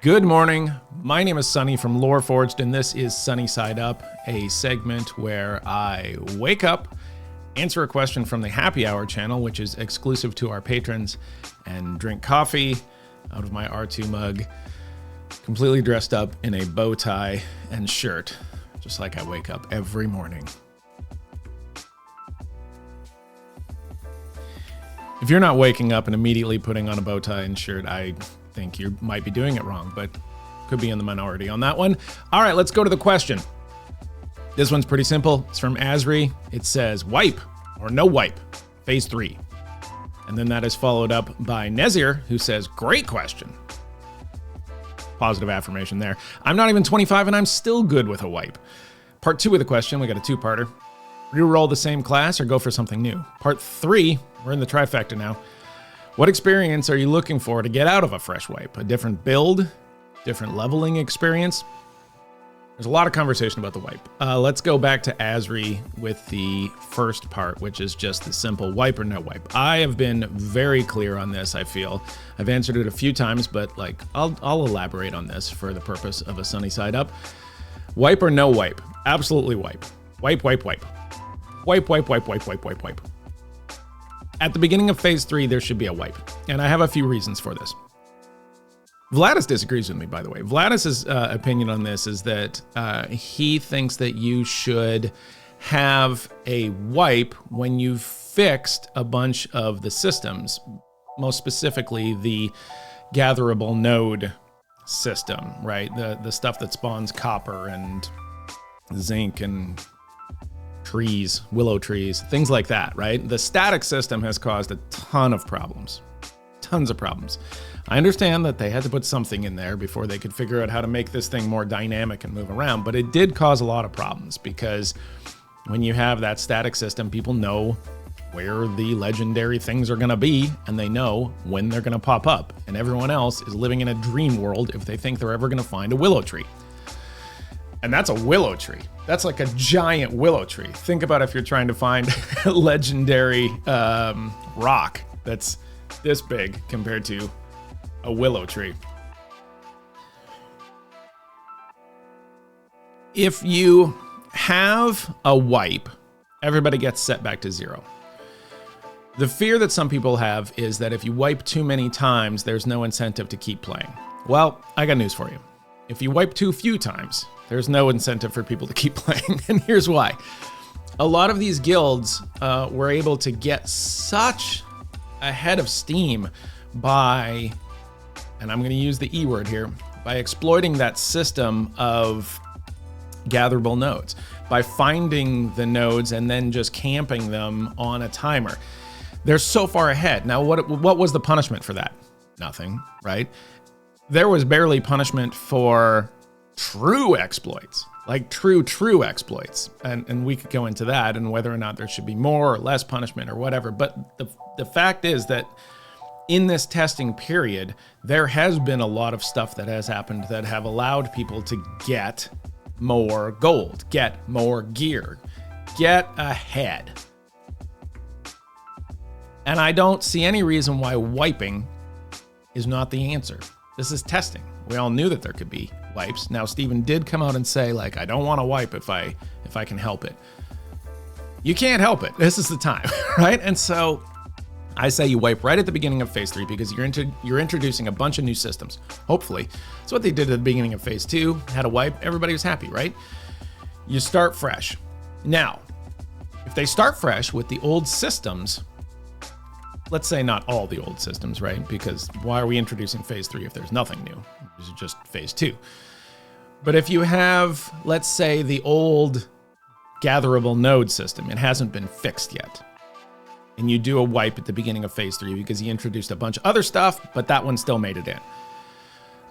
Good morning. My name is Sunny from LoreForged, and this is Sunny Side Up, a segment where I wake up, answer a question from the Happy Hour channel, which is exclusive to our patrons, and drink coffee out of my R2 mug, completely dressed up in a bow tie and shirt, just like I wake up every morning. If you're not waking up and immediately putting on a bow tie and shirt, I think you might be doing it wrong, but could be in the minority on that one. All right, let's go to the question. This one's pretty simple. It's from Asri. It says, wipe or no wipe, phase 3. And then that is followed up by Nezir, who says, great question. Positive affirmation there. I'm not even 25 and I'm still good with a wipe. Part 2 of the question, we got a two-parter. Reroll the same class or go for something new? Part 3, we're in the trifecta now. What experience are you looking for to get out of a fresh wipe? A different build, different leveling experience? There's a lot of conversation about the wipe. Let's go back to Asri with the first part, which is just the simple wipe or no wipe. I have been very clear on this, I feel. I've answered it a few times, but I'll elaborate on this for the purpose of a Sunny Side Up. Wipe or no wipe? Absolutely wipe. Wipe, wipe, wipe. Wipe, wipe, wipe, wipe, wipe, wipe, wipe. At the beginning of phase 3, there should be a wipe. And I have a few reasons for this. Vladis disagrees with me, by the way. Vladis's opinion on this is that he thinks that you should have a wipe when you've fixed a bunch of the systems, most specifically the gatherable node system, right? The stuff that spawns copper and zinc and trees, willow trees, things like that, right? The static system has caused a ton of problems, tons of problems. I understand that they had to put something in there before they could figure out how to make this thing more dynamic and move around, but it did cause a lot of problems because when you have that static system, people know where the legendary things are going to be and they know when they're going to pop up, and everyone else is living in a dream world if they think they're ever going to find a willow tree. And that's a willow tree. That's like a giant willow tree. Think about if you're trying to find a legendary rock that's this big compared to a willow tree. If you have a wipe, everybody gets set back to 0. The fear that some people have is that if you wipe too many times, there's no incentive to keep playing. Well, I got news for you. If you wipe too few times, there's no incentive for people to keep playing, and here's why. A lot of these guilds were able to get such a head of steam by, and I'm going to use the E word here, by exploiting that system of gatherable nodes, by finding the nodes and then just camping them on a timer. They're so far ahead. Now, what was the punishment for that? Nothing, right? There was barely punishment for true exploits, like true exploits. And we could go into that and whether or not there should be more or less punishment or whatever. But the fact is that in this testing period, there has been a lot of stuff that has happened that have allowed people to get more gold, get more gear, get ahead. And I don't see any reason why wiping is not the answer. This is testing. We all knew that there could be wipes. Now, Steven did come out and say, like, I don't want to wipe if I can help it. You can't help it. This is the time, right? And so I say you wipe right at the beginning of phase 3 because you're introducing a bunch of new systems. Hopefully. That's what they did at the beginning of phase 2. Had a wipe. Everybody was happy, right? You start fresh. Now, if they start fresh with the old systems, let's say not all the old systems, right? Because why are we introducing phase 3 if there's nothing new? This is just phase 2. But if you have, let's say, the old gatherable node system, it hasn't been fixed yet, and you do a wipe at the beginning of phase 3 because he introduced a bunch of other stuff, but that one still made it in.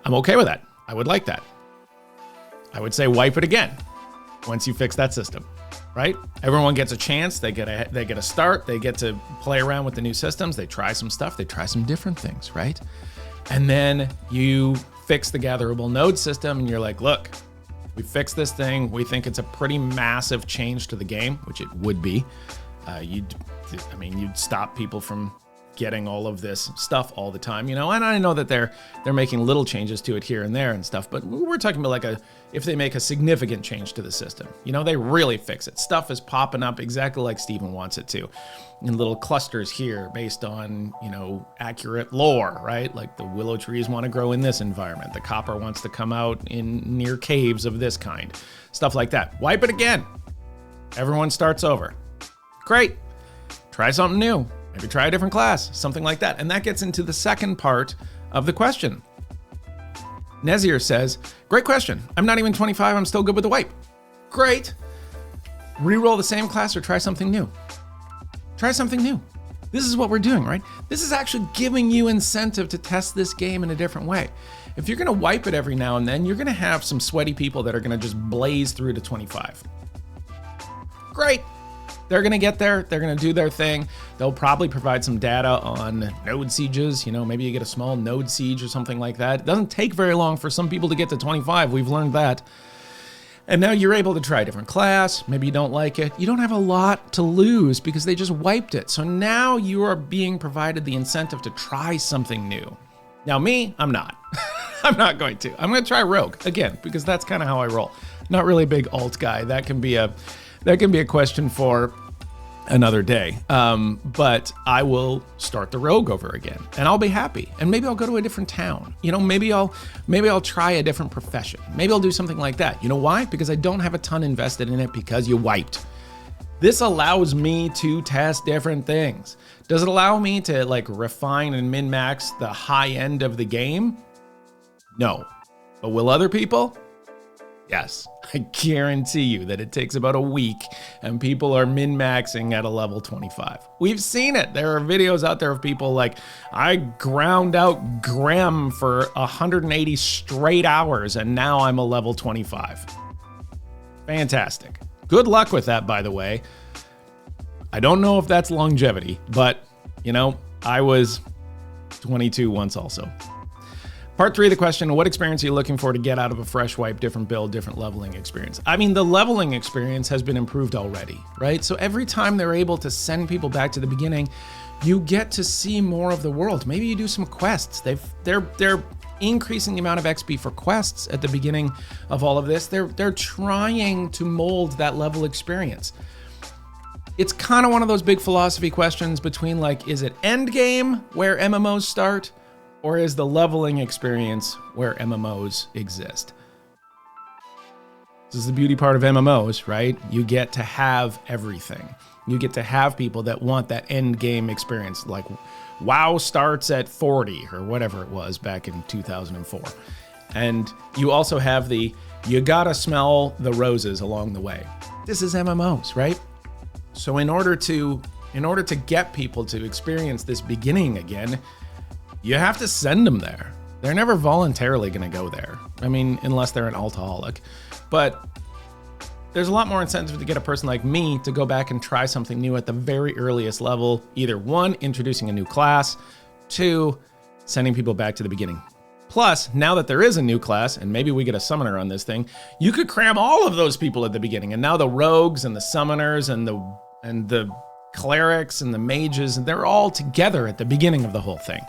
I'm okay with that. I would like that. I would say wipe it again once you fix that system. Right? Everyone gets a chance. They get a start. They get to play around with the new systems. They try some stuff. They try some different things, right? And then you fix the gatherable node system and you're like, look, we fixed this thing. We think it's a pretty massive change to the game, which it would be. You'd stop people from getting all of this stuff all the time, and I know that they're making little changes to it here and there and stuff, but we're talking about like if they make a significant change to the system, they really fix it. Stuff is popping up exactly like Steven wants it to, in little clusters here based on, accurate lore, right? Like the willow trees want to grow in this environment. The copper wants to come out in near caves of this kind, stuff like that. Wipe it again. Everyone starts over. Great. Try something new. Maybe try a different class, something like that. And that gets into the second part of the question. Nezier says, great question. I'm not even 25. I'm still good with the wipe. Great. Reroll the same class or try something new. Try something new. This is what we're doing, right? This is actually giving you incentive to test this game in a different way. If you're going to wipe it every now and then, you're going to have some sweaty people that are going to just blaze through to 25. Great. They're going to get there. They're going to do their thing. They'll probably provide some data on node sieges. Maybe you get a small node siege or something like that. It doesn't take very long for some people to get to 25. We've learned that. And now you're able to try a different class. Maybe you don't like it. You don't have a lot to lose because they just wiped it. So now you are being provided the incentive to try something new. Now me, I'm not. I'm not going to. I'm going to try Rogue again because that's kind of how I roll. Not really a big alt guy. That can be a question for another day. But I will start the Rogue over again and I'll be happy. And maybe I'll go to a different town. Maybe I'll try a different profession. Maybe I'll do something like that. You know why? Because I don't have a ton invested in it because you wiped. This allows me to test different things. Does it allow me to refine and min-max the high end of the game? No. But will other people? Yes, I guarantee you that it takes about a week and people are min-maxing at a level 25. We've seen it. There are videos out there of people like, I ground out Grem for 180 straight hours and now I'm a level 25. Fantastic. Good luck with that, by the way. I don't know if that's longevity, but I was 22 once also. Part 3 of the question, what experience are you looking for to get out of a fresh wipe, different build, different leveling experience? I mean, the leveling experience has been improved already, right? So every time they're able to send people back to the beginning, you get to see more of the world. Maybe you do some quests. They're increasing the amount of XP for quests at the beginning of all of this. They're trying to mold that level experience. It's kind of one of those big philosophy questions between is it end game where MMOs start? Or is the leveling experience where MMOs exist? This is the beauty part of MMOs, right? You get to have everything. You get to have people that want that end game experience. Like WoW starts at 40 or whatever it was back in 2004. And you also have you gotta smell the roses along the way. This is MMOs, right? So in order to get people to experience this beginning again, you have to send them there. They're never voluntarily going to go there. I mean, unless they're an altaholic. But there's a lot more incentive to get a person like me to go back and try something new at the very earliest level. Either 1, introducing a new class, 2, sending people back to the beginning. Plus, now that there is a new class, and maybe we get a summoner on this thing, you could cram all of those people at the beginning. And now the rogues and the summoners and the clerics and the mages, and they're all together at the beginning of the whole thing.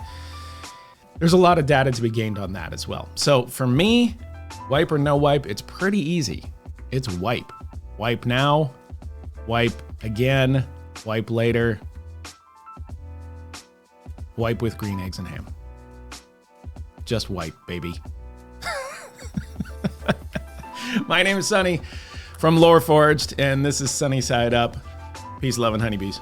There's a lot of data to be gained on that as well. So for me, wipe or no wipe, it's pretty easy. It's wipe. Wipe now, wipe again, wipe later, wipe with green eggs and ham. Just wipe, baby. My name is Sunny from LoreForged, and this is Sunny Side Up. Peace, love, and honeybees.